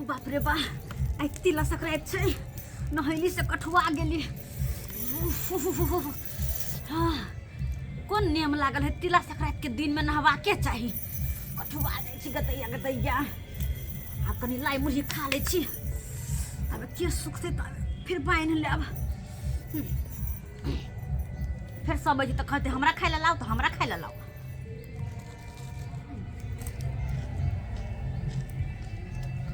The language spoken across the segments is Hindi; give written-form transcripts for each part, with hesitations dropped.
बाप रे बा आई तिला सक्राइत छै नहैली से कठुआ गेली। हाँ कौन नियम लागल है तिला सक्राइत के दिन में नहवा के चाहिए कठुआ जाइ छी गतैया गतैया। अब कनी लाई मुरही खा ले छी अब के सुखते तब फिर बाइन लेब। फिर सब बजे तक कहते हमरा खाइ ला लाओ तो हमरा खाइ ला लाओ।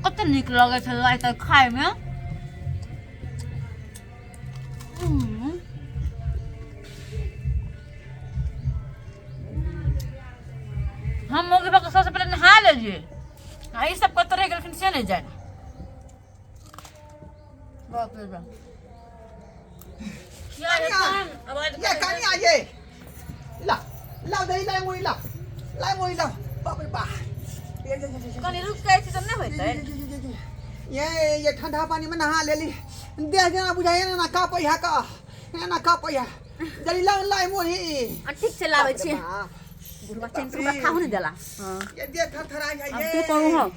कते नीक लगे छै लाई त खाए में। हम मोगी बक सबसे पहले नहा लीजिए ये सब करते रह गए फिर से नहीं जाए। बाप रे बाप ये कनिया ये ला ला दे ला मोई ला बाप रे बा कनी रुक गए थी तब नहीं होते। ये ठंडा पानी में नहा लेली देह जना बुझाए ना का पहिया का ना का पहिया जली ला ला मोई ठीक से लावे छी बुढ़वा चैन से खाऊ नहीं देला। हां ये देह थरथरा जाए अब तू कहू हम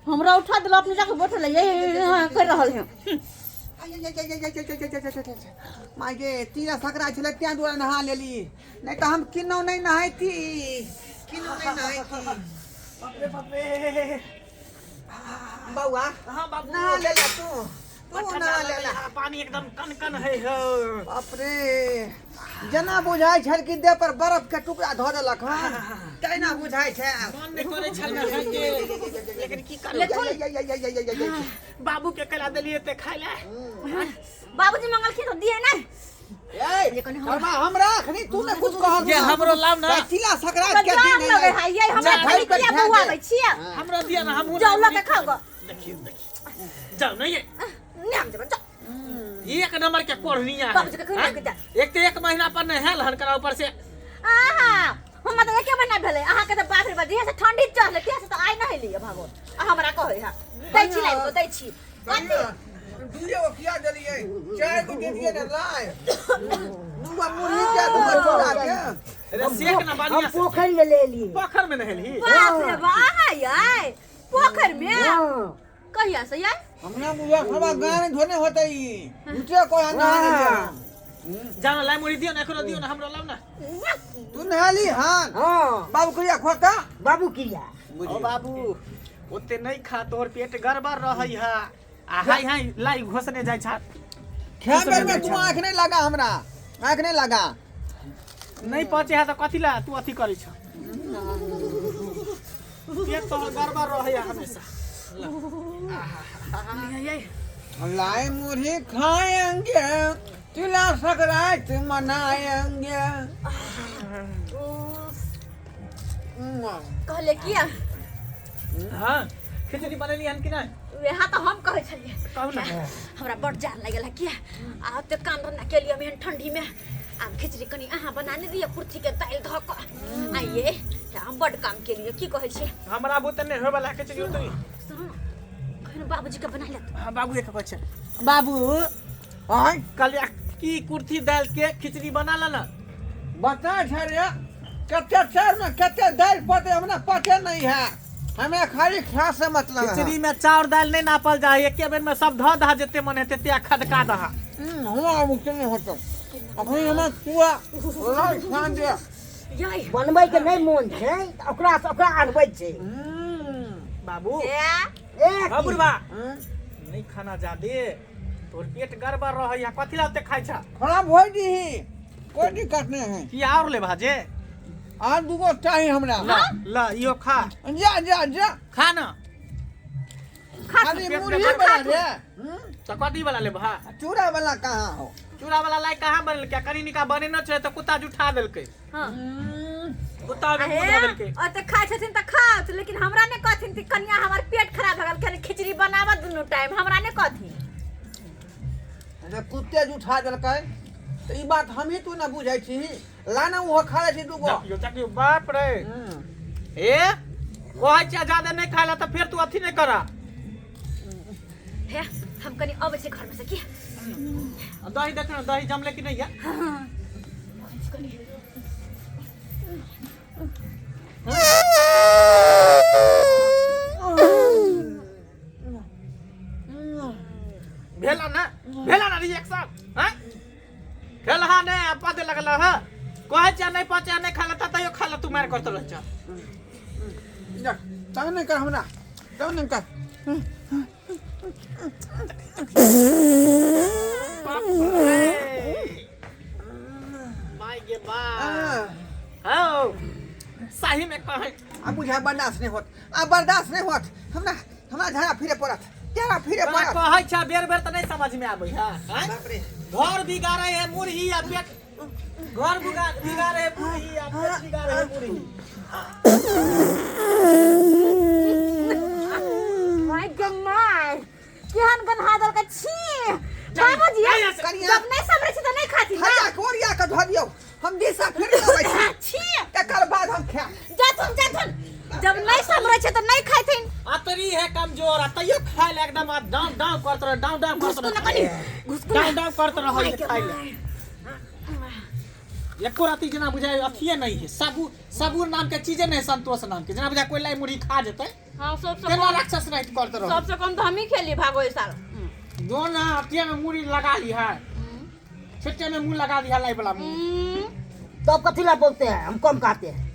हमरा उठा देला अपने जाके बैठल ये कर रहल है। मागे तीरा सकरा छले त्या दुआ नहा लेली नहीं तो हम किन्नो नहीं नहाई थी बाप रे बाबूआ हां बाबू नहा ले ला तू नहा ले ला पानी एकदम कन है बाप रे जना बुझाई छल कि देह पर बर्फ के टुकड़ा धो देलक हां तैना बुझाई छै मन नहीं करे छल लेकिन की कर बाबू के कला देलिए ते खाइ ले। बाबूजी मंगल खी तो दिए ना ए शर्मा हमरा अखनी तू ने कुछ कह ये हमरो लाव ना तिला सकरात के दिन लगे है ये हमरा खाली किया बुआबै छियै हमरो दिया ना हम जाऊ लके खाओ देखिए जाओ नहीं ये नाम जब जा एक नंबर के कोढ़निया बाबूजी के खिला के जा एक तो 1 महीना पर नहीं है लहन करा ऊपर से आहा हम त एके महीना भेले अहा के त बाप रे बजे से ठंडी चढ़ले ते से त आइ नहीं लियो भागो हमरा कहै हा दै छी लाई को दै छी दुइयो किया देलिए चार को दे दिए ना लाए दुआ मुरही के दुआ छोड़ा के अरे सेक ना बानिया हम पोखर में ले ली पोखर में नहली बाप रे वाह याय पोखर में कहिया से याय हमरा मुया खबा गाय में धोने होतई उठे को ना जाना लाई मुड़ी दियो ना एकरो दियो ना हमरो लाव ना तू नहाली हां हां बाबू करिया खोका बाबू किया ओ बाबू ओते नहीं खा तोर पेट गड़बड़ रहई है आ हाय हाय लाई घोसने जाय छा खेबे में तू आंख नहीं लगा हमरा आंख नहीं लगा नहीं पचे है तो कथि ला तू अथी करै छ पेट तो गड़बड़ रहई है हमेशा लाई मुरही खाएंगे तिला सकरात मनाएंगे कहले किया हां खिचड़ी बनेली हन कि नहीं वे हां तो हम कहै छलिए कहू ना हमरा बड़ जान लागल है किया आ ते काम धंधा के लिए हम ठंडी में आ खिचड़ी कनी अहाँ बनाने दिए कुर्थी के दाल धक आइए हम बड़ काम के लिए की कहै छी हमरा बुते नहीं होय वाला खिचड़ी तो कहन बाबूजी के बना ले हां बाबू एक कहै छ बाबू हां कल की कुर्थी दाल के खिचड़ी बना ला ना बता छरे कते चार में कते दाल पते हमरा पते नहीं है हमें खाली खा से मतलब खिचड़ी में चाउर दाल नहीं नापल जाए एक बेर में सब ध धा जेते मन हेते ते खदका दहा हुआ मुझसे नहीं होता अखनी हम पूरा लाई खान दे याय बनबै के नहीं मन छै ओकरा से ओकरा आनबै छै बाबू ए हां बुढ़वा नहीं खाना जादे तोर पेट गड़बड़ रहई है कथि लाते खाइ छ खराब होई दी कोई दिक्कत नहीं है की और ले भाजे आज दुगो चाहिए हमरा ला इयो खा जा जा जा खा ना खाली मुरही बना दे तो कथि वाला ले भा चूड़ा वाला कहाँ हो चूड़ा वाला लाई कहां बनल क्या कनी निका बने न छे तो कुत्ता जुठा देलकै हां कुत्ता भी मुदा देलकै और त खाइ छथिन त खाओ लेकिन हमरा ने कहथिन कि कन्या हमर पेट खराब भ गेल खिचड़ी बनावा दुनु टाइम हमरा ने कहथिन अरे कुत्ते जुठा देलकै तो ई बात हम ही तू ना बुझै छी लाना वो खा ले छी दुगो चकियो बाप रे ए कहै छ ज्यादा नहीं खाला तो फिर तू अथी नहीं करा हे हम कनी अब से घर में से की दही देखना दही जमले कि नहीं है कनी बच्चा नहीं खा लेता तैयो खा ले तू मार करत रह जा जा तब नहीं कर हमरा तब नहीं कर माय गे बा हां सही में कहे अब बुझा बर्दाश्त नहीं होत अब बर्दाश्त नहीं होत हमरा झाड़ा फिरे पड़त क्या फिरे का पड़त कहै छ बेर बेर त नहीं समझ में आबै है बाप रे घर बिगाड़े है मुरही या पेट घर बिगाड़े है मुरही या पेट बिगाड़े है मुरही माय गॉड केहन गन्हा दल का छी बाबूजी जब नहीं समझे छी त नहीं खाती ना हया कोरिया का धो दियो हम दिशा फिर लेबै छी छी तकर बाद हम खा जाथुन जब नहीं समझे छी त नहीं खाइथिन अतरी है कमजोर तैयो खाए ले एकदम डाउन डाउन करत रह डाउन डाउन करत घुसको न रह कनी घुसको डाउन डाउन करत रह खाए ले एको राती जना बुझाय अथिए नहीं है सबूर नाम के चीजे नहीं संतोष नाम के जना बुझाय कोई लाई मुरही खा जेतै हां सबसे केना राक्षस नहीं करत रह सबसे कम तो हम ही खेली भागो इस साल दोना अथिए में मुरही लगा ली है छिट्टे में मुंह लगा दिया लाई वाला मुंह तो कथिला बोलते हैं हम कम खाते हैं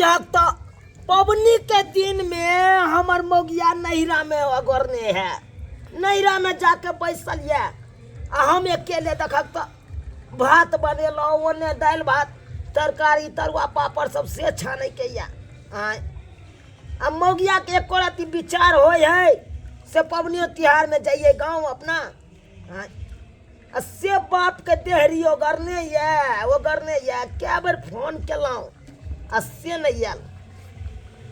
जब तो पबनी के दिन में हमर मोगिया नैरा में अगरने है नैरा में जाके बैसल है आ हम अकेले देखक तो भात बनेलो ओने दाल भात तरकारी तरुआ पापड़ सब से छाने के या आ मोगिया के एको राती विचार होय है से पबनी तिहार में जाइए गांव अपना आ से बाप के देहरी ओगरने ये क्या बार फोन केलौं आ से नहीं आयल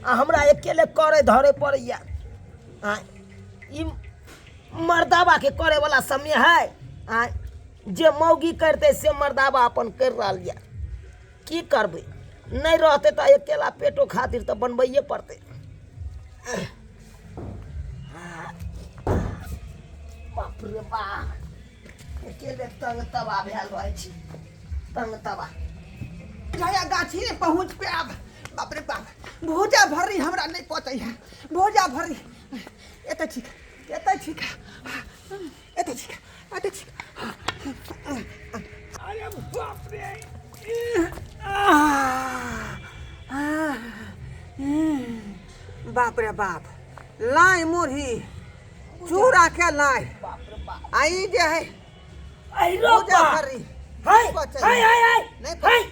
आ हमरा अकेले करे धरे पड़ैया आ ई मर्दाबा के करे वाला समय है आ जे मौगी करते से मर्दाबा अपन कर रहल या की करबै नहीं रहते तो अकेला पेटो खातिर तो बनबैये पड़ते बाप रे बाप अकेले तंग तबा भेल रहै छी तंग तबा जया गाछी ने पहुँच पे अब बाप रे बाप भोजा भरी हमरा नहीं पतै है भोजा भरी एते ठीक अरे बाप रे बाप रे बाप लाई मुरही चूड़ा के लाई आई जे है आई भोजा रोपा भरी हाय पतै हाय हाय हाय नहीं हाय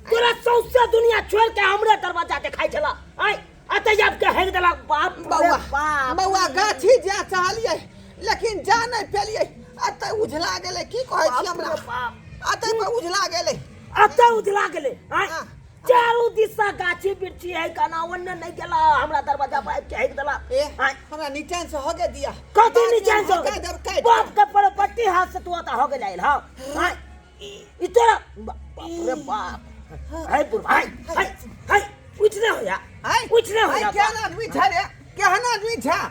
तोरा सौसे दुनिया छोड़ के हमरे दरवाजा के खाइ छला हाय अतै जब के हेग देला बाप रे बाप बौआ गाछी जा चाहलिए लेकिन जा नहीं पेलिए अतै उझला गेलै की कहै छी हमरा अतै पर उझला गेलै अतै उजला गेले हाय हाँ। चारों दिशा गाछी बिरछी है कना ओन्ने नहीं गेला हमरा दरवाजा पर आबि के हेग देला ए हाय हमरा नीचान से होगे दिया कथी नीचे से काट बाप के प्रॉपर्टी हाथ से तू आता हो गेल हां हाय ई तोरा बाप रे बाप हाय बुढ़ हाय हाय हाय कुछ नहीं होया कुछ नहीं होया क्या आदमी था रे केहन आदमी था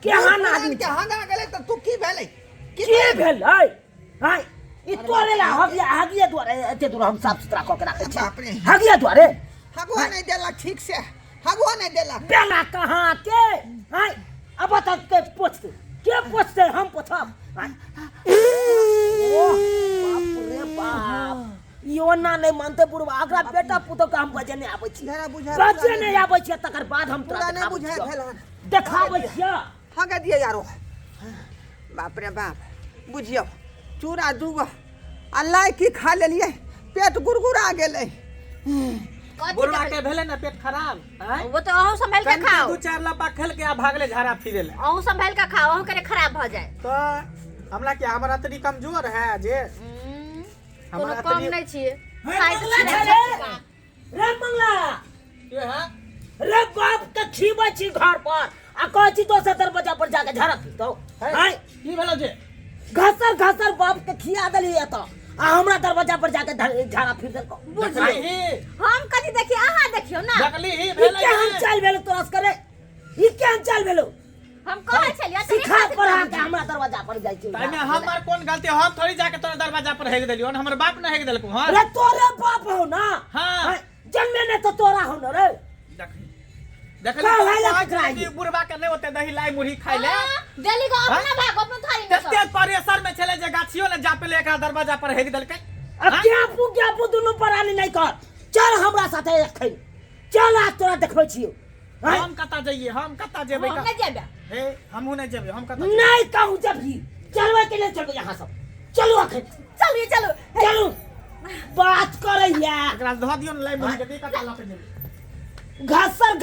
केहन आदमी के हंगा गेलै त तू की भेलै के भेल हाय हाय ई तोरे ला हगिया द्वारे एते दूर हम साफ सुथरा क के राखे छी बाप रे। हगिया द्वारे हगवा नहीं देला ठीक से हगवा नहीं देला बेला कहां के हाय अब तक के पोछते हम पोछब ओ बाप रे बाप यो ना नहीं मानते बुढ़वा अगरा बेटा पुतो के हम बजे नहीं आबै छी जरा बुझा बजे नहीं आबै छी तकर बाद हम पूरा तोरा नहीं बुझाय भेल देखाबै छी हगा दिए यारो बाप रे बाप बुझियो चूड़ा दूगो अल्लाह की खा लेलिए पेट गुरगुरा गेलै बुढ़वा के भेले ना पेट खराब हैं वो तो अहू संभाल के खाओ दो चार लपा खेल के आ भागले झाड़ा फिरे ले अहू संभाल के खाओ अहू करे खराब भ जाए तो हमरा के हमरा तनी कमजोर है जे कोनो हमरा कम तनी नहीं छिए रे मंगला ये है रे बाप के खीबै छी घर पर आ कहै छी दोसर दरवाजा पर जाके झाड़ा पीतो हाय की भेलो जे घसर बाप के खिया देली एत आ हमरा दरवाजा पर जाके झाड़ा फिर देलको देखली हम कथी देखिए अहाँ देखियो ना देखली ई भेले केहन चाल भेलो तोरा करे ई केहन चाल भेलो हम कहै छलियै सिखा पढ़ा के हमरा दरवाजा पर जाइ छी ताइमे हमर कोन गलती हम थोड़ी जाके तोरा दरवाजा पर हेग देलियो हमर बाप न हेग देलको हां रे तोरे बाप हो ना हाँ। जन्मे ने तो तोरा हो ना रे देखली का भाई लग रहा है? कि बुढ़वा के नहीं होते दही लाई मुरही खाइ ले दिल्ली का अपना भाग अपना थारी में कते परेशर में चले जे गाछियो ले जा पेले एकरा दरवाजा पर हेग देलकै अब क्या पू दुनू परानी नहीं कर चल हमरा साथे एखन चल आज तोरा देखबै छियो हम कता जाइए हम कता जेबै हम नहीं जेबे हे हमहू नहीं जेबै हम कता नहीं कहूँ जब भी चलवे के लिए चलबे यहाँ सब चलो अखन चलिए चलो चलो बात करैया एकरा धो दियो न लाई मुही के कता लके जेबै घसर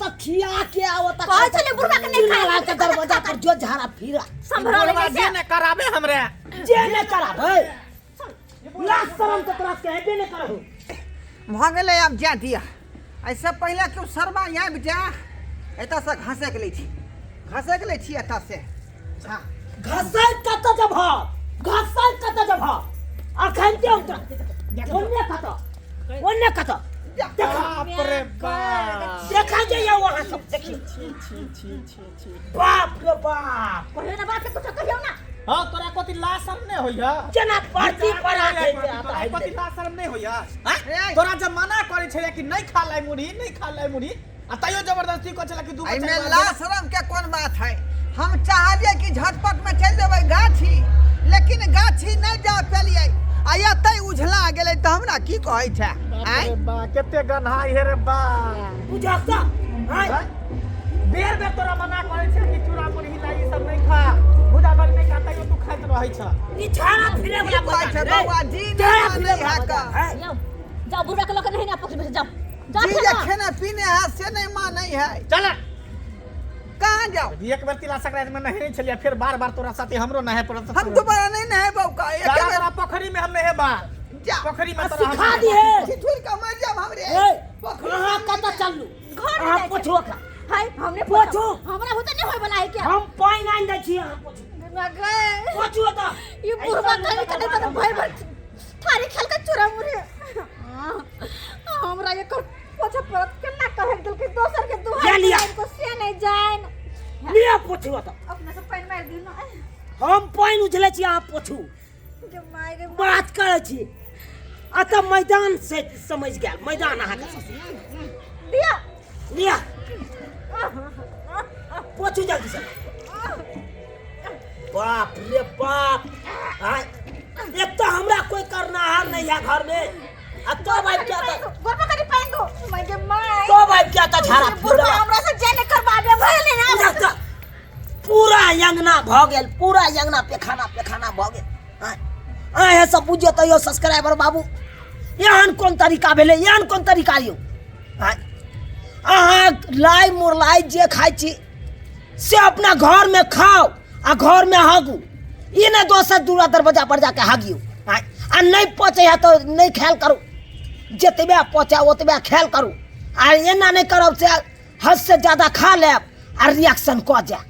त खिया के आवत कहै छले बुढ़वा के नहीं खाए के दरवाजा पर जो झाड़ा फिरा संभरा ले जे कैसे ने कराबे हमरे जे ने कराबै लाज शरम तो तोरा के हेबे ने करहु भ गेलै अब जा दिया ऐसे पहले क्यों सरबा यहाँ भी जा एतऽ से घासे के लै छी एतऽ से हाँ घसै कत जब अखन ते ओन्ने कत बाप रे बाप देखा जाइए वहाँ सब देखिए छी बाप रे बाप कहियो ना बात के कुछ कहियो ना हां तोरा कोती लाज शर्म नहीं होइया जना पार्टी पड़ा थे तोरा कोती लाज शर्म नहीं होइया हैं तोरा जब मना करे छले कि नहीं खा लाई मुड़ी आ तइयो जबरदस्ती को छले कि दू एमे लाज शरम के कौन बात है हम चाहलिए कि झटपट में चल देबै गाछी लेकिन गाछी नहीं जा पेलिए आया तई उझला गेलै त हमरा की कहै छै अरे बा केते गन्हाई हे रे बा बुझाता हाय बेर तोरा मना करे छै कि चूड़ा मुड़ी लाई सब नहीं खा बुझा बन नहीं खाता तइयो तू खाइत रहै छ ई छाड़ा फिरे वाला कहै छै बात बौआ जी नहीं है का जाओ जाओ बुढ़वा के लोग नहीं ना पक्ष में जाओ जी जाओ जे खाना पीने है से नहीं मानै है चल कहाँ जाओ एक बेर तिला संक्रांति में नहे छलिया फिर बार तोरा साथे हमरो नहे पड़त हम दोबारा नहीं नहेबौ का एक बेर तोरा पोखरी में हम नहे बा जा पोखरी में तोरा सिखा दी है छिछुर का मर जाब हमरे ए कहां कत चललू घर हां में पोछो का हाय हमने पोछो। हमरा होता नहीं होय वाला है क्या हम पानी आइन दै छी हां पोछो पोछो त ये बुढ़वा कहीं कने तो भय भर थारी खेल का चुरा मुरे हमरा ये पोछा परत केना कहे दिल के दोसर के जा दुहाई लिया। को से नहीं जान लिया पोछो त अपने से पैन मार दियो ना हम पानी उझले छी अहाँ पोछू के मारे बात करे छी अत मैदान से समझ गेल मैदान अहाँ के दिया लिया पोछू जल्दी से बाप रे बाप हाय एक तो हमरा कोई करनाहार नहीं है घर में आ तो भाई क्या था गोरबा करी पाएंगो मैं के माय तो भाई क्या था झाड़ा बुढ़वा फिरा हमरा से जेने करबाबे भले ना पूरा यंगना भ गेल पूरा यंगना पेखाना भ गेल आय सब बुझियो त यो सब्सक्राइबर बाबू यान कोन तरीका भेले यान कोन तरीका यो अहाँ लाई मुरलाई जे खाइ छी से अपना घर में खाओ आ घर में हागू ई ने दोसर दूरा दरवाजा पर जाके हागियो आ नहीं पचे है तो नहीं ख्याल करू जतबे पचे ओतबे ख्याल करू आ एना नहीं करब से हद से ज्यादा खा लेब आ रिएक्शन क जाए